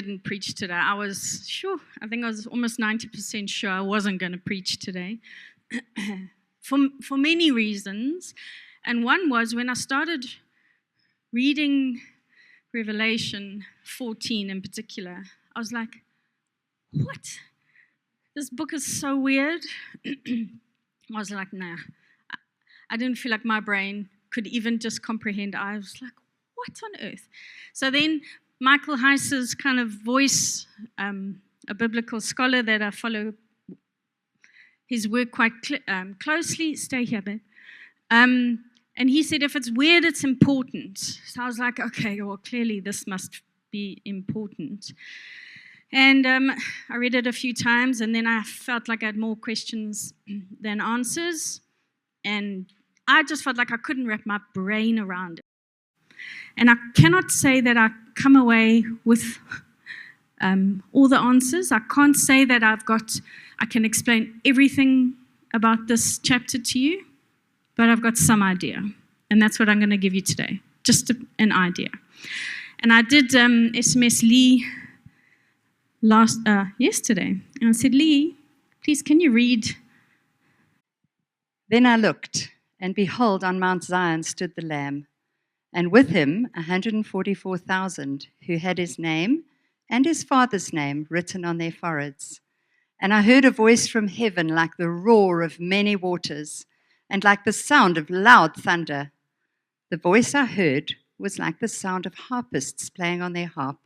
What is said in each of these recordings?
didn't preach today. I think I was almost 90% sure I wasn't going to preach today for many reasons. And one was when I started reading Revelation 14 in particular, I was like, what? This book is so weird. I was like, nah. I didn't feel like my brain could even just comprehend. I was like, what on earth? So then Michael Heiss's kind of voice, a biblical scholar that I follow his work quite closely. Stay here, babe. And he said, if it's weird, it's important. So I was like, okay, well, clearly this must be important. And I read it a few times, and then I felt like I had more questions than answers. And I just felt like I couldn't wrap my brain around it. And I cannot say that I come away with all the answers. I can't say that I can explain everything about this chapter to you, but I've got some idea. And that's what I'm going to give you today, just an idea. And I did SMS Lee yesterday. And I said, Lee, please, can you read? Then I looked, and behold, on Mount Zion stood the Lamb, and with him 144,000 who had his name and his father's name written on their foreheads. And I heard a voice from heaven like the roar of many waters, and like the sound of loud thunder. The voice I heard was like the sound of harpists playing on their harp,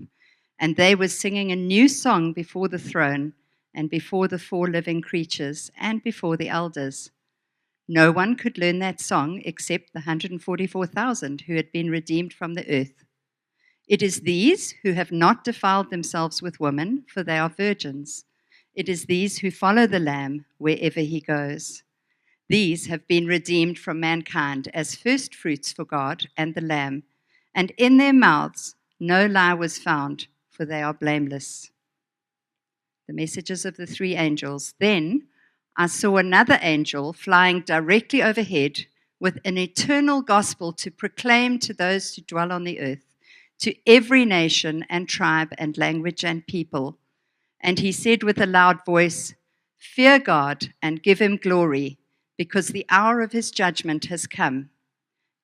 and they were singing a new song before the throne, and before the 4 living creatures, and before the elders. No one could learn that song except the 144,000 who had been redeemed from the earth. It is these who have not defiled themselves with women, for they are virgins. It is these who follow the Lamb wherever he goes. These have been redeemed from mankind as first fruits for God and the Lamb, and in their mouths no lie was found, for they are blameless. The messages of the 3 angels. Then I saw another angel flying directly overhead with an eternal gospel to proclaim to those who dwell on the earth, to every nation and tribe and language and people. And he said with a loud voice, fear God and give him glory, because the hour of his judgment has come.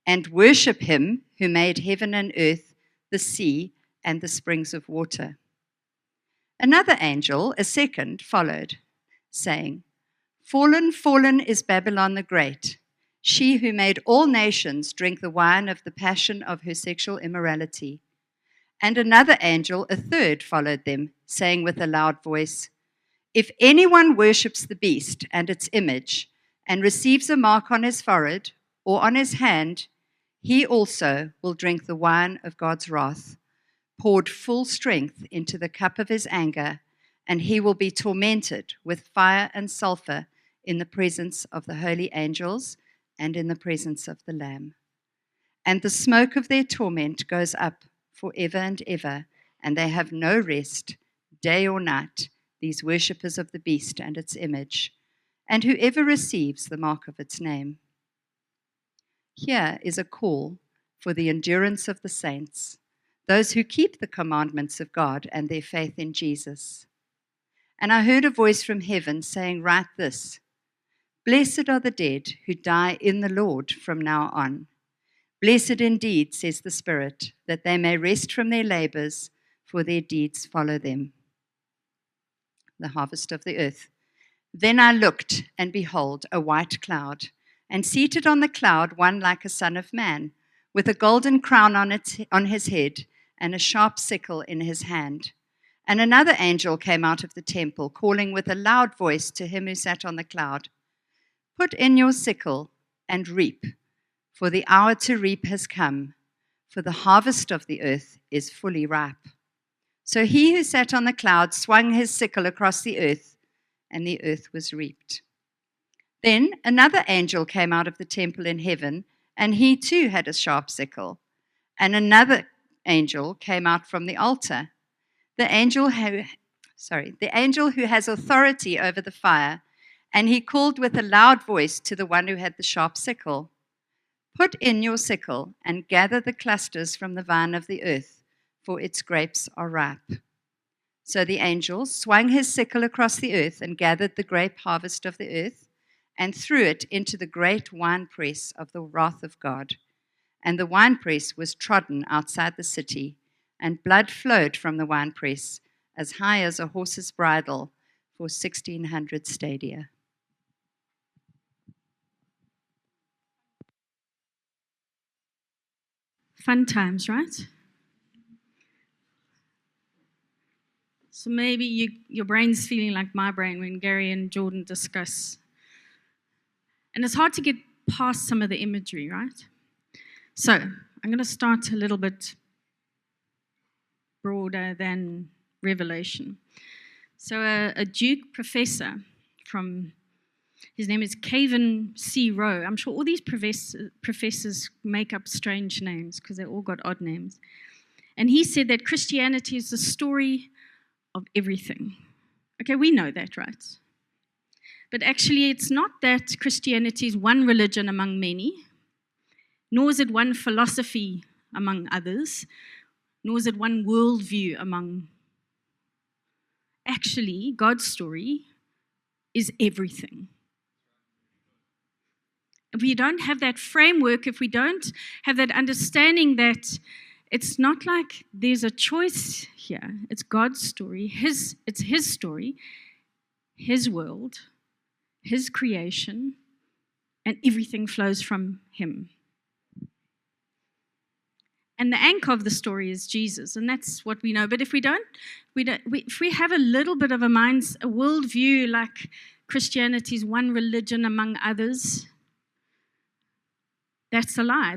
And worship him who made heaven and earth, the sea, and the springs of water. Another angel, a second, followed, saying, fallen, fallen is Babylon the Great, she who made all nations drink the wine of the passion of her sexual immorality. And another angel, a third, followed them, saying with a loud voice, if anyone worships the beast and its image, and receives a mark on his forehead or on his hand, he also will drink the wine of God's wrath, poured full strength into the cup of his anger, and he will be tormented with fire and sulfur in the presence of the holy angels and in the presence of the Lamb. And the smoke of their torment goes up forever and ever, and they have no rest, day or night, these worshippers of the beast and its image, and whoever receives the mark of its name. Here is a call for the endurance of the saints, those who keep the commandments of God and their faith in Jesus. And I heard a voice from heaven saying, write this, blessed are the dead who die in the Lord from now on. Blessed indeed, says the Spirit, that they may rest from their labors, for their deeds follow them. The harvest of the earth. Then I looked, and behold, a white cloud, and seated on the cloud one like a son of man, with a golden crown on his head, and a sharp sickle in his hand. And another angel came out of the temple, calling with a loud voice to him who sat on the cloud, put in your sickle and reap, for the hour to reap has come, for the harvest of the earth is fully ripe. So he who sat on the cloud swung his sickle across the earth, and the earth was reaped. Then another angel came out of the temple in heaven, and he too had a sharp sickle. And another angel came out from the altar, the angel who has authority over the fire, and he called with a loud voice to the one who had the sharp sickle, put in your sickle and gather the clusters from the vine of the earth, for its grapes are ripe. So the angel swung his sickle across the earth and gathered the grape harvest of the earth and threw it into the great winepress of the wrath of God. And the winepress was trodden outside the city, and blood flowed from the winepress as high as a horse's bridle for 1,600 stadia. Fun times, right? So maybe your brain's feeling like my brain when Gary and Jordan discuss. And it's hard to get past some of the imagery, right? So I'm going to start a little bit broader than Revelation. So a Duke professor his name is Cavan C. Rowe. I'm sure all these professors make up strange names because they all got odd names. And he said that Christianity is the story of everything. Okay, we know that, right? But actually, it's not that Christianity is one religion among many, nor is it one philosophy among others, nor is it one worldview among. Actually, God's story is everything. If we don't have that framework, if we don't have that understanding that it's not like there's a choice here, it's God's story, it's His story, His world, His creation, and everything flows from Him. And the anchor of the story is Jesus, and that's what we know. But if if we have a little bit of a worldview like Christianity is one religion among others, that's a lie.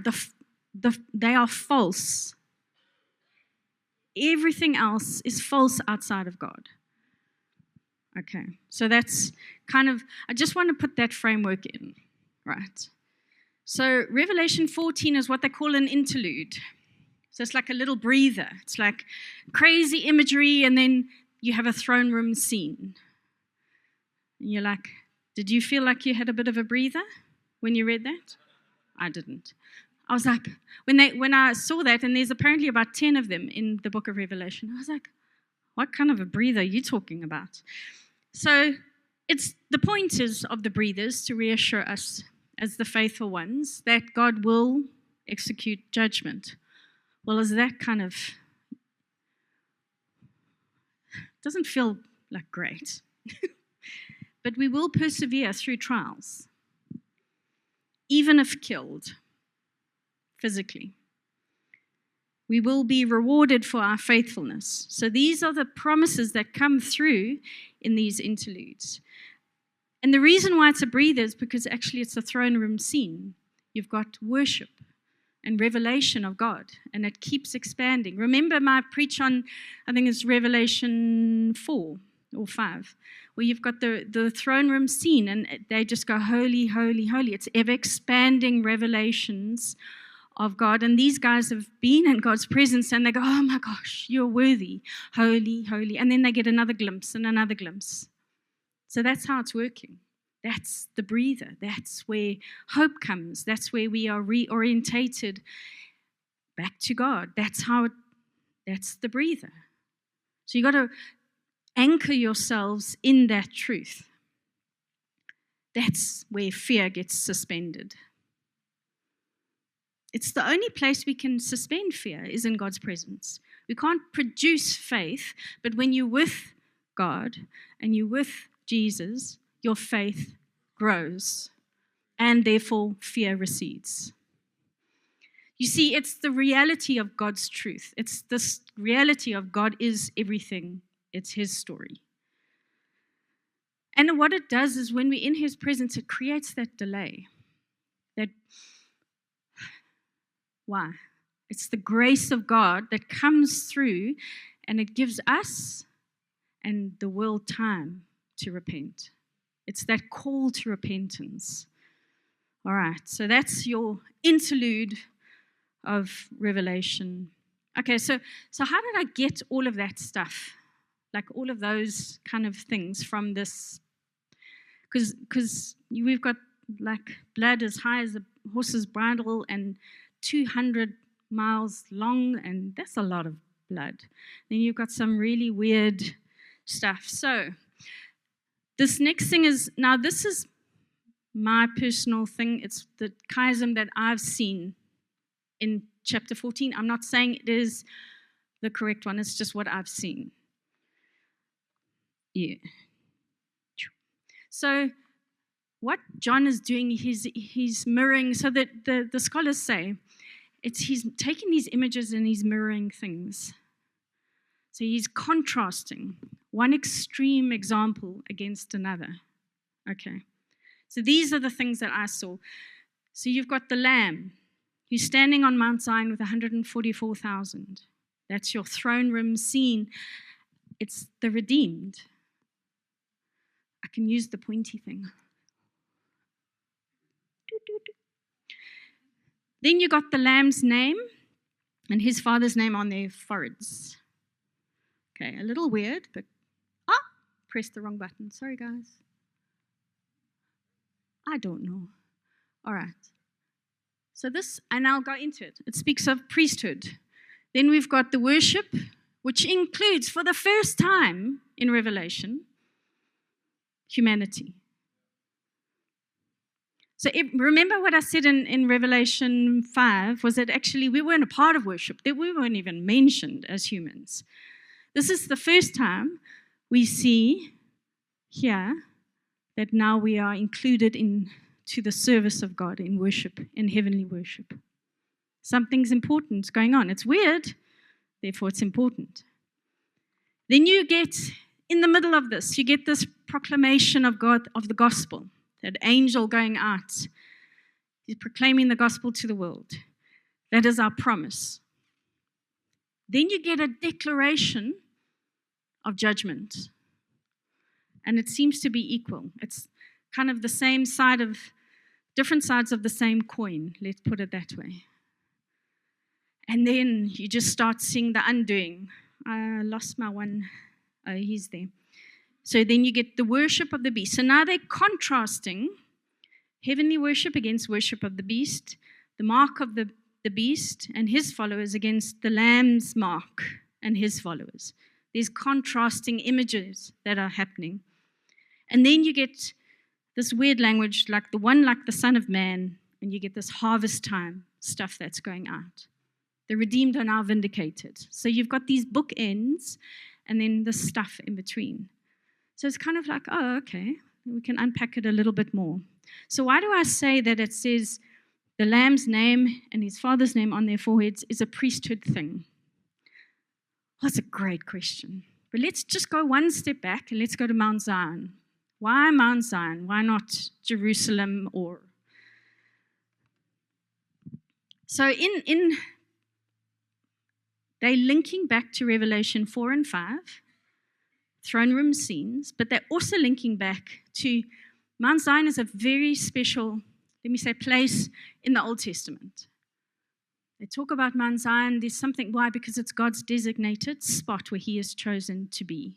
They are false. Everything else is false outside of God. Okay, so that's I just want to put that framework in, right? So Revelation 14 is what they call an interlude. So it's like a little breather. It's like crazy imagery, and then you have a throne room scene. And you're like, did you feel like you had a bit of a breather when you read that? I didn't. I was like, when I saw that, and there's apparently about 10 of them in the book of Revelation, I was like, what kind of a breather are you talking about? So the point is of the breathers to reassure us as the faithful ones that God will execute judgment. Well, is that doesn't feel like great. But we will persevere through trials, even if killed physically. We will be rewarded for our faithfulness. So these are the promises that come through in these interludes. And the reason why it's a breather is because actually it's a throne room scene. You've got worship and revelation of God, and it keeps expanding. Remember my preach on, I think it's Revelation 4 or 5, where you've got the throne room scene, and they just go, holy, holy, holy. It's ever-expanding revelations of God, and these guys have been in God's presence, and they go, oh my gosh, you're worthy, holy, holy, and then they get another glimpse and another glimpse. So that's how it's working. That's the breather. That's where hope comes. That's where we are reorientated back to God. That's the breather. So you got to anchor yourselves in that truth. That's where fear gets suspended. It's the only place we can suspend fear is in God's presence. We can't produce faith, but when you're with God and you're with Jesus, your faith grows, and therefore fear recedes. You see, it's the reality of God's truth. It's this reality of God is everything. It's His story. And what it does is when we're in His presence, it creates that delay. Why? It's the grace of God that comes through, and it gives us and the world time to repent. It's that call to repentance. All right, so that's your interlude of Revelation. Okay, so how did I get all of that stuff? Like all of those kind of things from this? Because we've got like blood as high as a horse's bridle and 200 miles long, and that's a lot of blood. Then you've got some really weird stuff. So, this next thing is, now this is my personal thing. It's the chiasm that I've seen in chapter 14. I'm not saying it is the correct one. It's just what I've seen. Yeah. So what John is doing, he's mirroring, so that the scholars say, he's taking these images and he's mirroring things. So he's contrasting one extreme example against another. Okay. So these are the things that I saw. So you've got the Lamb who's standing on Mount Zion with 144,000. That's your throne room scene. It's the redeemed. I can use the pointy thing. Then you got the Lamb's name and his father's name on their foreheads. Okay, a little weird, but pressed the wrong button. Sorry, guys. I don't know. All right. So this, and I'll go into it. It speaks of priesthood. Then we've got the worship, which includes, for the first time in Revelation, humanity. So remember what I said in Revelation 5, was that actually we weren't a part of worship, that we weren't even mentioned as humans. This is the first time we see here that now we are included into the service of God in worship, in heavenly worship. Something's important going on. It's weird, therefore it's important. Then you get, in the middle of this, you get this proclamation of God, of the gospel. That angel going out, he's proclaiming the gospel to the world. That is our promise. Then you get a declaration of judgment. And it seems to be equal. It's kind of the same side of, different sides of the same coin, let's put it that way. And then you just start seeing the undoing. I lost my one. Oh, he's there. So then you get the worship of the beast. So now they're contrasting heavenly worship against worship of the beast, the mark of the beast and his followers against the Lamb's mark and his followers. There's contrasting images that are happening. And then you get this weird language, like the Son of Man, and you get this harvest time stuff that's going out. The redeemed are now vindicated. So you've got these bookends and then the stuff in between. So it's kind of like, oh, okay, we can unpack it a little bit more. So why do I say that it says the Lamb's name and his father's name on their foreheads is a priesthood thing? Well, that's a great question. But let's just go one step back and let's go to Mount Zion. Why Mount Zion? Why not Jerusalem or... So they're linking back to Revelation 4 and 5, throne room scenes, but they're also linking back to Mount Zion is a very special, let me say, place in the Old Testament. They talk about Mount Zion. There's something, why? Because it's God's designated spot where he has chosen to be.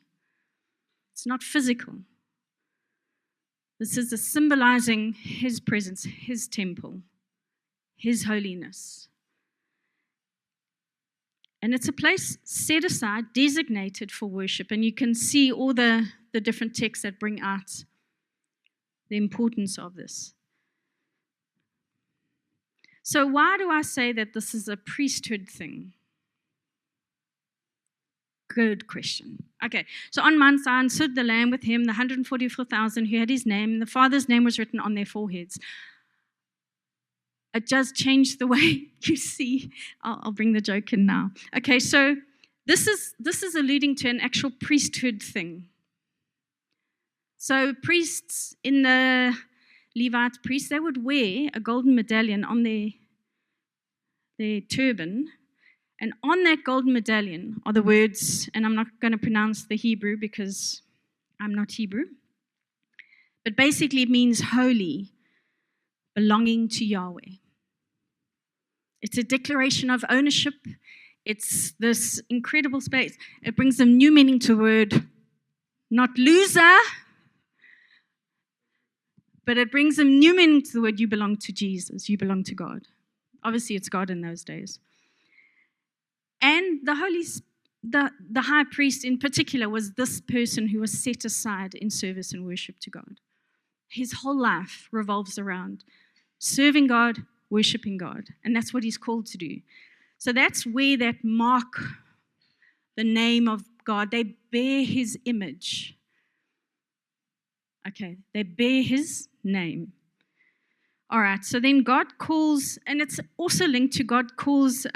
It's not physical. This is symbolizing his presence, his temple, his holiness. And it's a place set aside, designated for worship. And you can see all the different texts that bring out the importance of this. So why do I say that this is a priesthood thing? Good question. Okay, so on Mount Zion stood the Lamb, with him the 144,000 who had his name, and the Father's name was written on their foreheads. It does change the way you see. I'll bring the joke in now. Okay, so this is alluding to an actual priesthood thing. So priests, in the Levite priests, they would wear a golden medallion on their turban. And on that golden medallion are the words, and I'm not going to pronounce the Hebrew because I'm not Hebrew. But basically it means holy, belonging to Yahweh. It's a declaration of ownership. It's this incredible space. It brings a new meaning to the word, not loser, but it brings a new meaning to the word, you belong to Jesus, you belong to God. Obviously, it's God in those days. And the Holy the high priest in particular was this person who was set aside in service and worship to God. His whole life revolves around serving God, worshiping God, and that's what he's called to do. So that's where that mark, the name of God, they bear his image. Okay, they bear his name. All right, so then God calls, and it's also linked to God calls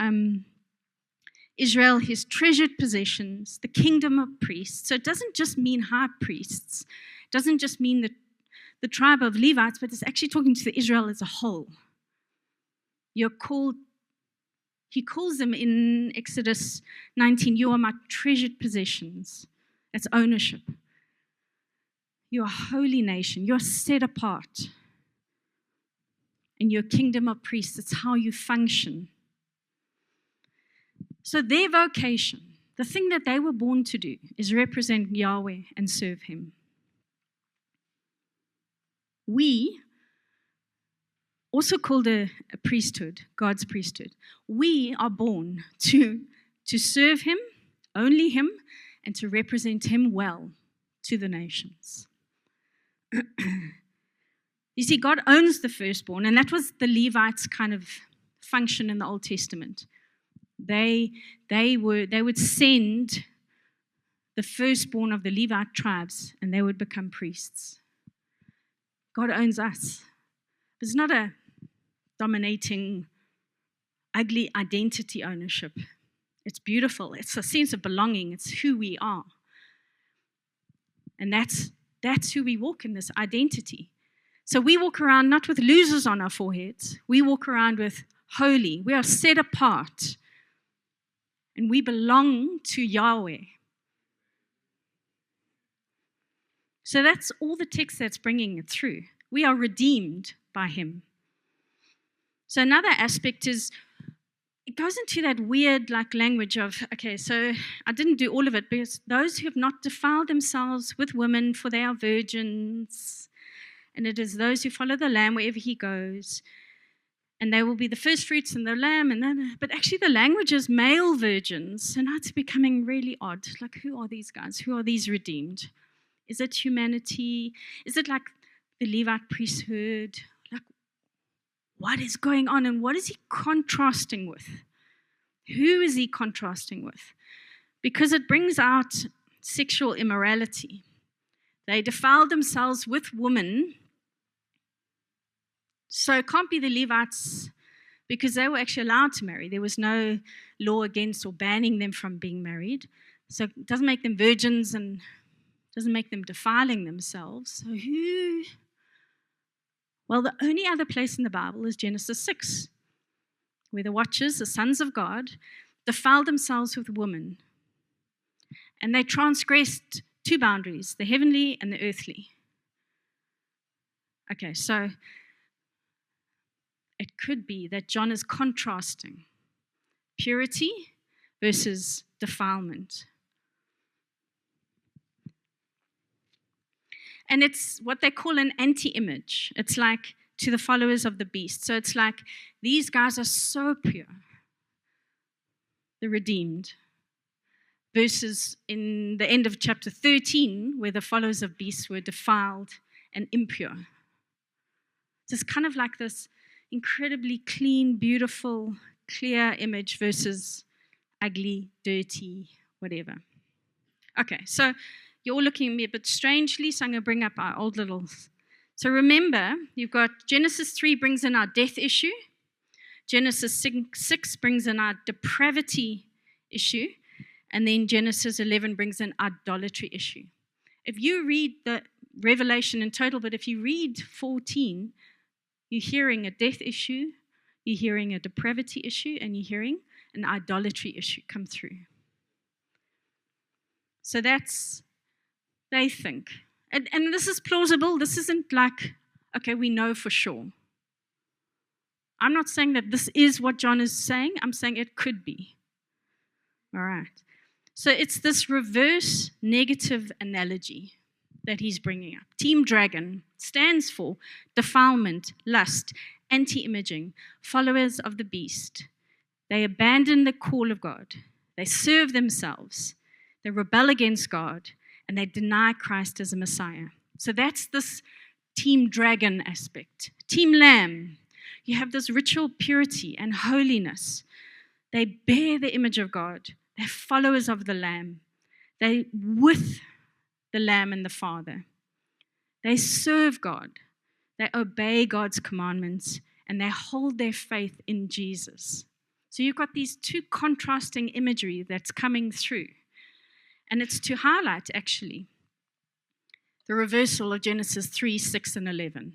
Israel his treasured possessions, the kingdom of priests. So it doesn't just mean high priests. It doesn't just mean the tribe of Levites, but it's actually talking to the Israel as a whole. You're called, he calls them in Exodus 19, you are my treasured possessions. That's ownership. You're a holy nation. You're set apart. And you're a kingdom of priests. It's how you function. So their vocation, the thing that they were born to do, is represent Yahweh and serve him. We, also called a priesthood, God's priesthood, we are born to serve him, only him, and to represent him well to the nations. You see, God owns the firstborn, and that was the Levites' kind of function in the Old Testament. They would send the firstborn of the Levite tribes, and they would become priests. God owns us. It's not a dominating, ugly identity ownership. It's beautiful. It's a sense of belonging. It's who we are. And that's who we walk in, this identity. So we walk around not with losers on our foreheads. We walk around with holy. We are set apart. And we belong to Yahweh. So that's all the text that's bringing it through. We are redeemed by him. So another aspect is, it goes into that weird language of, okay, so I didn't do all of it, because those who have not defiled themselves with women, for they are virgins, and it is those who follow the Lamb wherever he goes, and they will be the first fruits in the Lamb, but actually the language is male virgins, and it's becoming really odd. Like, who are these guys? Who are these redeemed? Is it humanity? Is it like the Levite priesthood? Like, what is going on, and what is he contrasting with? Who is he contrasting with? Because it brings out sexual immorality. They defiled themselves with women. So it can't be the Levites, because they were actually allowed to marry. There was no law against or banning them from being married. So it doesn't make them virgins and doesn't make them defiling themselves. So who? Well, the only other place in the Bible is Genesis 6, where the watchers, the sons of God, defiled themselves with women. And they transgressed two boundaries, the heavenly and the earthly. Okay, so it could be that John is contrasting purity versus defilement. And it's what they call an anti-image. It's like to the followers of the beast. So it's like these guys are so pure, the redeemed, versus in the end of chapter 13, where the followers of beasts were defiled and impure. So it's kind of like this incredibly clean, beautiful, clear image versus ugly, dirty, whatever. Okay, so you're all looking at me a bit strangely, so I'm going to bring up our old little. So remember, you've got Genesis 3 brings in our death issue. Genesis 6 brings in our depravity issue. And then Genesis 11 brings in idolatry issue. If you read the Revelation in total, but if you read 14, you're hearing a death issue, you're hearing a depravity issue, and you're hearing an idolatry issue come through. So that's, they think. And this is plausible. This isn't like, okay, we know for sure. I'm not saying that this is what John is saying. I'm saying it could be. All right. So it's this reverse negative analogy that he's bringing up. Team Dragon stands for defilement, lust, anti-imaging, followers of the beast. They abandon the call of God. They serve themselves. They rebel against God, and they deny Christ as a Messiah. So that's this team dragon aspect. Team lamb, you have this ritual purity and holiness. They bear the image of God. They're followers of the Lamb. They're with the Lamb and the Father. They serve God. They obey God's commandments, and they hold their faith in Jesus. So you've got these two contrasting imagery that's coming through. And it's to highlight, actually, the reversal of Genesis 3, 6, and 11.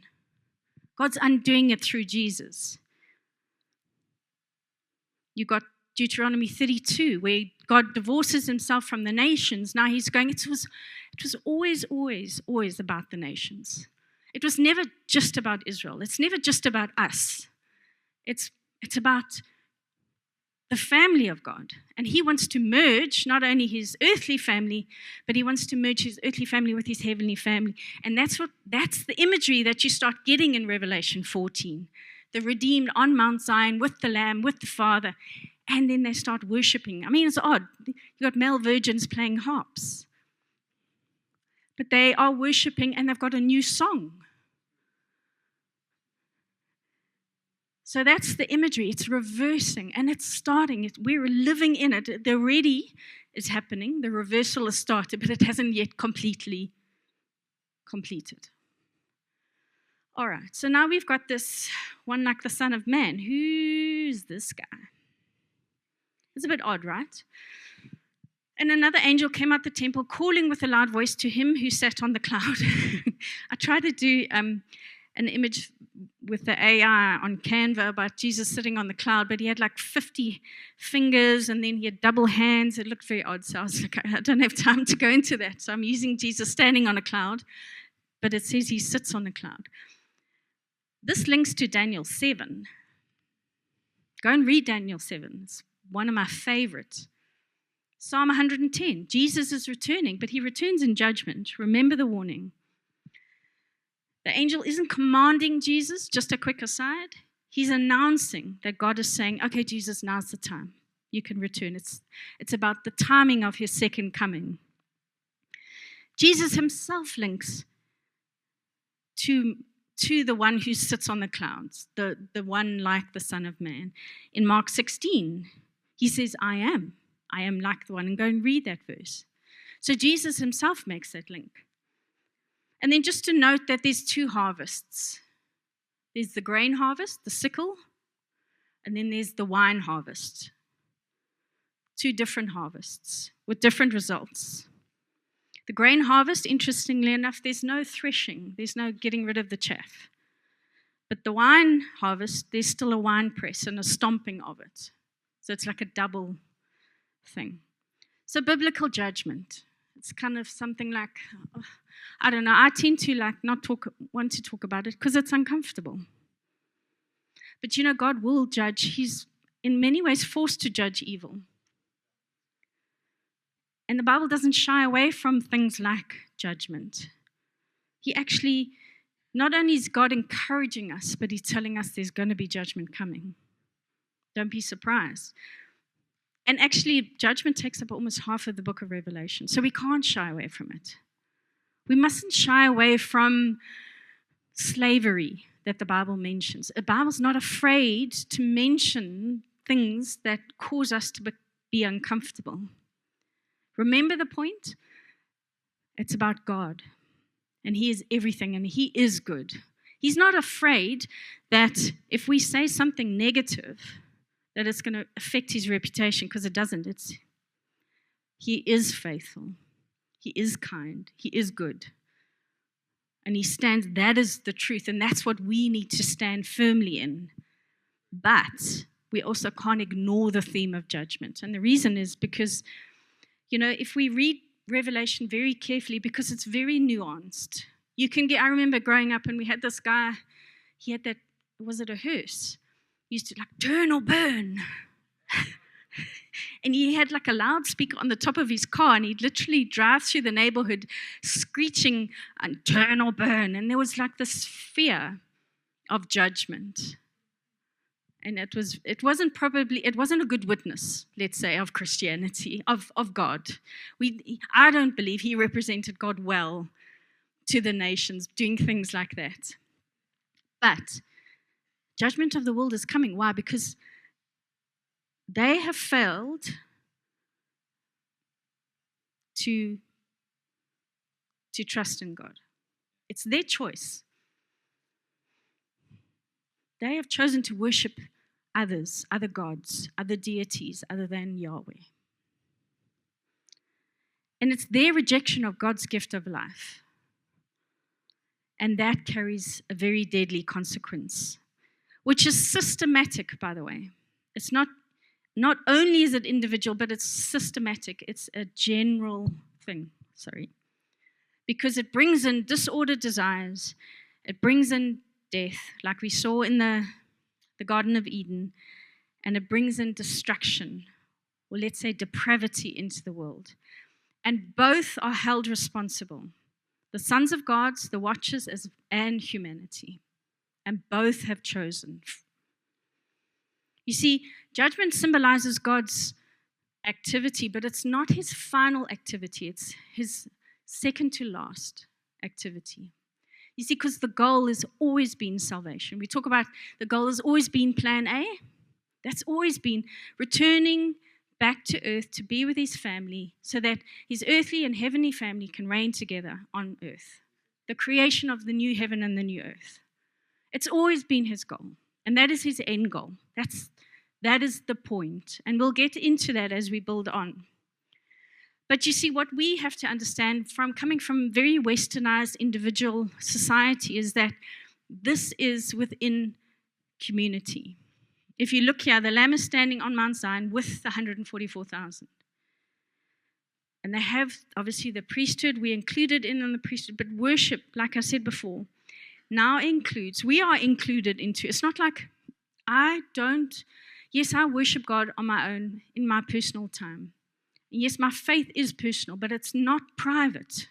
God's undoing it through Jesus. You got Deuteronomy 32, where God divorces himself from the nations. Now he's going, it was always about the nations. It was never just about Israel. It's never just about us. It's about the family of God. And he wants to merge not only his earthly family, but he wants to merge his earthly family with his heavenly family. And that's the imagery that you start getting in Revelation 14. The redeemed on Mount Zion with the Lamb, with the Father. And then they start worshiping. I mean, it's odd. You got male virgins playing harps. But they are worshiping, and they've got a new song. So that's the imagery. It's reversing, and it's starting. We're living in it. The already is happening. The reversal has started, but it hasn't yet completely completed. All right, so now we've got this one like the Son of Man. Who's this guy? It's a bit odd, right? And another angel came out the temple, calling with a loud voice to him who sat on the cloud. I tried to do an image with the AI on Canva about Jesus sitting on the cloud, but he had like 50 fingers, and then he had double hands. It looked very odd, so I was like, I don't have time to go into that. So I'm using Jesus standing on a cloud, but it says he sits on the cloud. This links to Daniel 7. Go and read Daniel 7. It's one of my favorites. Psalm 110. Jesus is returning, but he returns in judgment. Remember the warning. The angel isn't commanding Jesus, just a quick aside. He's announcing that God is saying, okay, Jesus, now's the time. You can return. It's about the timing of his second coming. Jesus himself links to the one who sits on the clouds, the one like the Son of Man. In Mark 16, he says, I am like the one. And go and read that verse. So Jesus himself makes that link. And then just to note that there's two harvests. There's the grain harvest, the sickle, and then there's the wine harvest. Two different harvests with different results. The grain harvest, interestingly enough, there's no threshing. There's no getting rid of the chaff. But the wine harvest, there's still a wine press and a stomping of it. So it's like a double thing. So biblical judgment. It's kind of something like, I don't know, I tend to want to talk about it because it's uncomfortable. But you know, God will judge. He's in many ways forced to judge evil. And the Bible doesn't shy away from things like judgment. He actually, not only is God encouraging us, but he's telling us there's going to be judgment coming. Don't be surprised. And actually, judgment takes up almost half of the book of Revelation. So we can't shy away from it. We mustn't shy away from slavery that the Bible mentions. The Bible's not afraid to mention things that cause us to be uncomfortable. Remember the point? It's about God. And he is everything, and he is good. He's not afraid that if we say something negative, that it's going to affect his reputation, because it doesn't. He is faithful. He is kind. He is good. And he stands, that is the truth, and that's what we need to stand firmly in. But we also can't ignore the theme of judgment. And the reason is because, you know, if we read Revelation very carefully, because it's very nuanced, I remember growing up and we had this guy, he had that, was it a hearse? He used to turn or burn. And he had a loudspeaker on the top of his car, and he'd literally drive through the neighborhood screeching, and turn or burn. And there was this fear of judgment. And it wasn't a good witness, let's say, of Christianity, of God. I don't believe he represented God well to the nations, doing things like that. But judgment of the world is coming. Why? Because they have failed to trust in God. It's their choice. They have chosen to worship others, other gods, other deities other than Yahweh. And it's their rejection of God's gift of life. And that carries a very deadly consequence, which is systematic, by the way. It's not only is it individual, but it's systematic. It's a general thing, because it brings in disordered desires. It brings in death, like we saw in the Garden of Eden, and it brings in destruction, or let's say depravity, into the world. And both are held responsible. The sons of God, the watchers, and humanity. And both have chosen. You see, judgment symbolizes God's activity, but it's not his final activity. It's his second to last activity. You see, because the goal has always been salvation. We talk about the goal has always been plan A. That's always been returning back to earth to be with his family so that his earthly and heavenly family can reign together on earth. The creation of the new heaven and the new earth. It's always been his goal, and that is his end goal. That is the point, and we'll get into that as we build on. But you see, what we have to understand coming from very westernized individual society is that this is within community. If you look here, the Lamb is standing on Mount Zion with the 144,000. And they have, obviously, the priesthood. We included in the priesthood, but worship, like I said before, now includes, we are included into, it's not like I worship God on my own in my personal time. Yes, my faith is personal, but it's not private.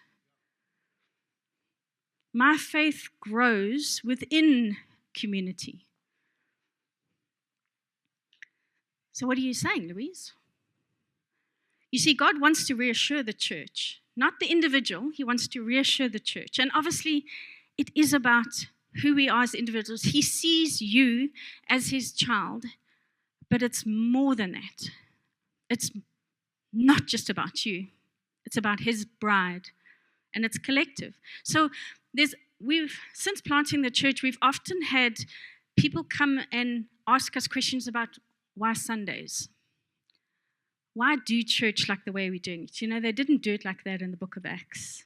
My faith grows within community. So what are you saying, Louise? You see, God wants to reassure the church, not the individual. He wants to reassure the church. And obviously, it is about who we are as individuals. He sees you as his child, but it's more than that. It's not just about you. It's about his bride, and it's collective. So since planting the church, we've often had people come and ask us questions about why Sundays. Why do church like the way we're doing it? You know, they didn't do it like that in the book of Acts.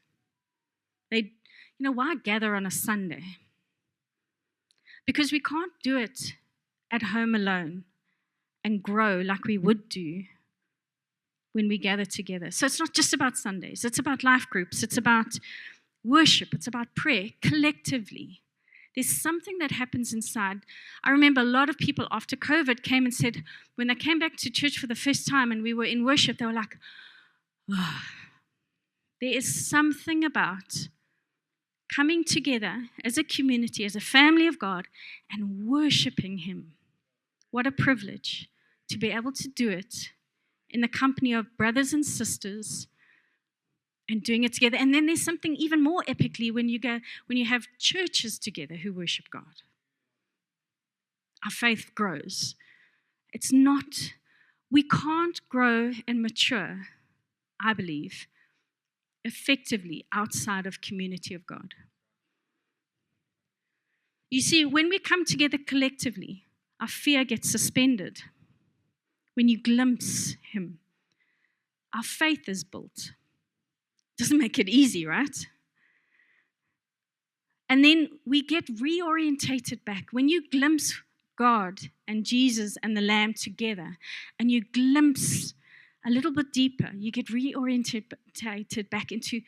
Why gather on a Sunday? Because we can't do it at home alone and grow like we would do when we gather together. So it's not just about Sundays. It's about life groups. It's about worship. It's about prayer collectively. There's something that happens inside. I remember a lot of people after COVID came and said, when they came back to church for the first time and we were in worship, they were like, oh, there is something about coming together as a community, as a family of God, and worshiping him. What a privilege to be able to do it in the company of brothers and sisters and doing it together. And then there's something even more epically when you have churches together who worship God. Our faith grows. We can't grow and mature, I believe, effectively outside of community of God. You see, when we come together collectively, our fear gets suspended. When you glimpse him, our faith is built. Doesn't make it easy, right? And then we get reorientated back. When you glimpse God and Jesus and the Lamb together, and you glimpse a little bit deeper, you get reorientated back into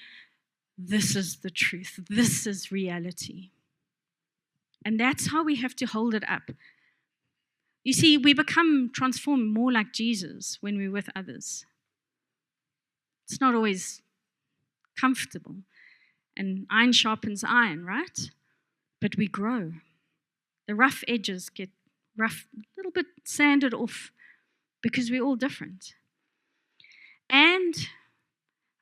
this is the truth, this is reality. And that's how we have to hold it up. You see, we become transformed more like Jesus when we're with others. It's not always comfortable, and iron sharpens iron, right? But we grow. The rough edges get rough, little bit sanded off because we're all different. And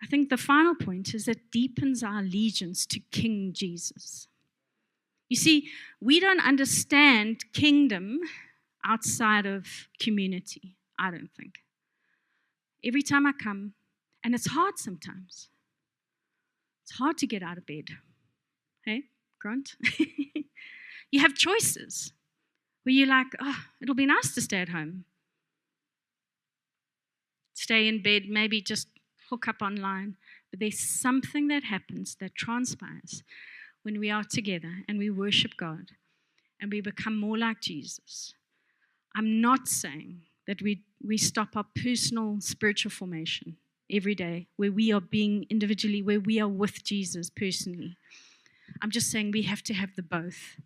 I think the final point is it deepens our allegiance to King Jesus. You see, we don't understand kingdom outside of community, I don't think. Every time I come, and it's hard sometimes. It's hard to get out of bed. Hey, Grant? You have choices where you're like, oh, it'll be nice to stay at home. Stay in bed, maybe just hook up online. But there's something that happens, that transpires when we are together and we worship God and we become more like Jesus. I'm not saying that we stop our personal spiritual formation every day, where we are being individually, where we are with Jesus personally. I'm just saying we have to have the both.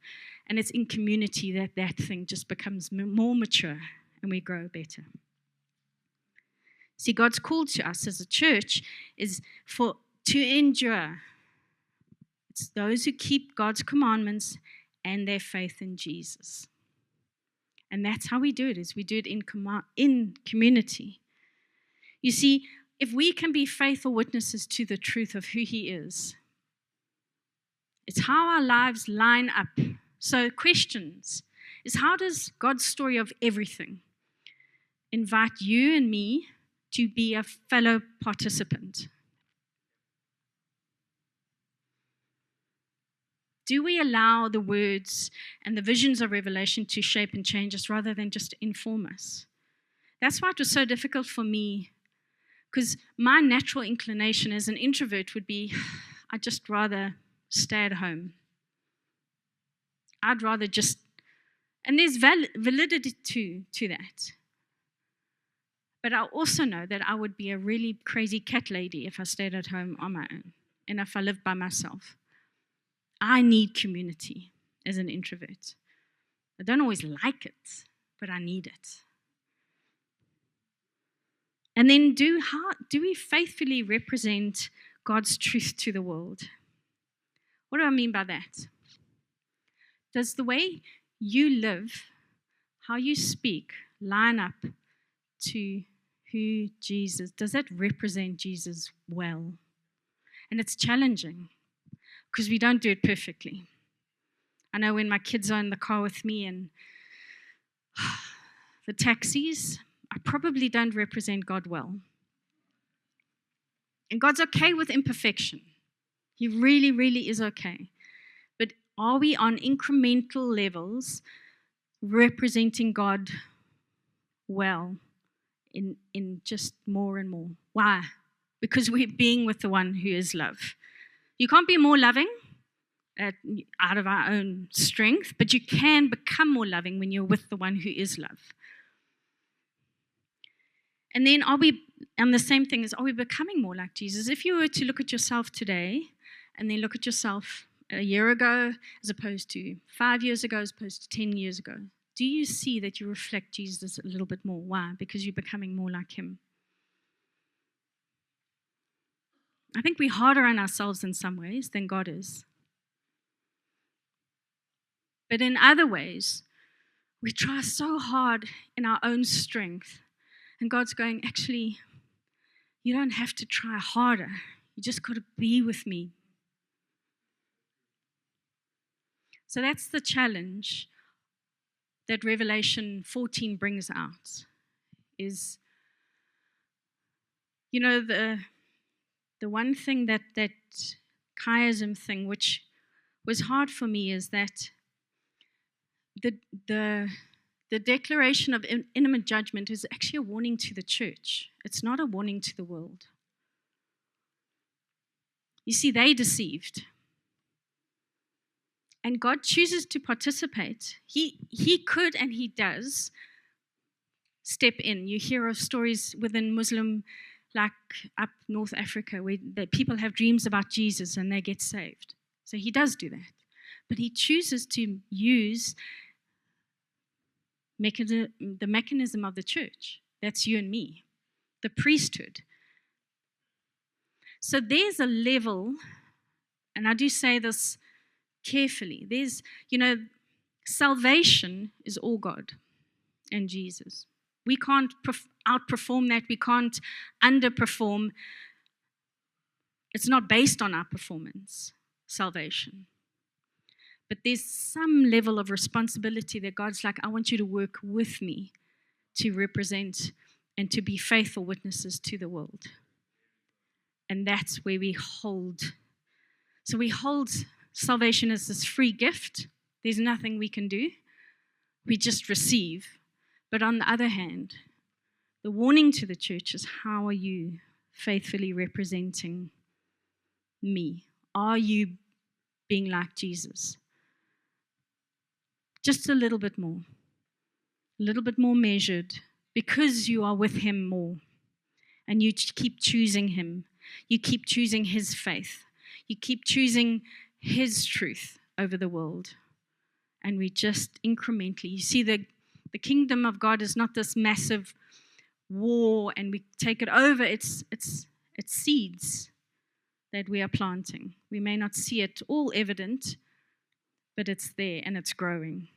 And it's in community that thing just becomes more mature and we grow better. See, God's call to us as a church is to endure. It's those who keep God's commandments and their faith in Jesus. And that's how we do it, is we do it in community. You see, if we can be faithful witnesses to the truth of who He is, it's how our lives line up. So questions is, how does God's story of everything invite you and me to be a fellow participant? Do we allow the words and the visions of Revelation to shape and change us rather than just inform us? That's why it was so difficult for me, because my natural inclination as an introvert would be, I'd just rather stay at home. I'd rather just, and there's validity to that. But I also know that I would be a really crazy cat lady if I stayed at home on my own and if I lived by myself. I need community as an introvert. I don't always like it, but I need it. And then how do we faithfully represent God's truth to the world? What do I mean by that? Does the way you live, how you speak, line up to who Jesus, does that represent Jesus well? And it's challenging because we don't do it perfectly. I know when my kids are in the car with me and the taxis, I probably don't represent God well. And God's okay with imperfection. He really, really is okay. But are we on incremental levels representing God well in just more and more? Why? Because we're being with the one who is love. You can't be more loving out of our own strength, but you can become more loving when you're with the one who is love. And then and the same thing is, are we becoming more like Jesus? If you were to look at yourself today and then look at yourself a year ago as opposed to 5 years ago, as opposed to 10 years ago, do you see that you reflect Jesus a little bit more? Why? Because you're becoming more like Him. I think we're harder on ourselves in some ways than God is. But in other ways, we try so hard in our own strength. And God's going, actually, you don't have to try harder. You just got to be with me. So that's the challenge that Revelation 14 brings out. Is, the one thing that chiasm thing, which was hard for me, is that the declaration of imminent judgment is actually a warning to the church. It's not a warning to the world. You see, they deceived. And God chooses to participate. He could and He does step in. You hear of stories within Muslim, like up North Africa, where people have dreams about Jesus and they get saved. So He does do that. But He chooses to use the mechanism of the church. That's you and me, the priesthood. So there's a level, and I do say this carefully, salvation is all God. in Jesus. We can't outperform that. We can't underperform. It's not based on our performance, salvation. But there's some level of responsibility that God's like, I want you to work with me to represent and to be faithful witnesses to the world. And that's where we hold. So we hold salvation as this free gift. There's nothing we can do. We just receive. But on the other hand, the warning to the church is, how are you faithfully representing me? Are you being like Jesus? Just a little bit more measured, because you are with him more. And you keep choosing him. You keep choosing his faith. You keep choosing his truth over the world. And we just incrementally, you see, the kingdom of God is not this massive war and we take it over. It's seeds that we are planting. We may not see it all evident, but it's there and it's growing.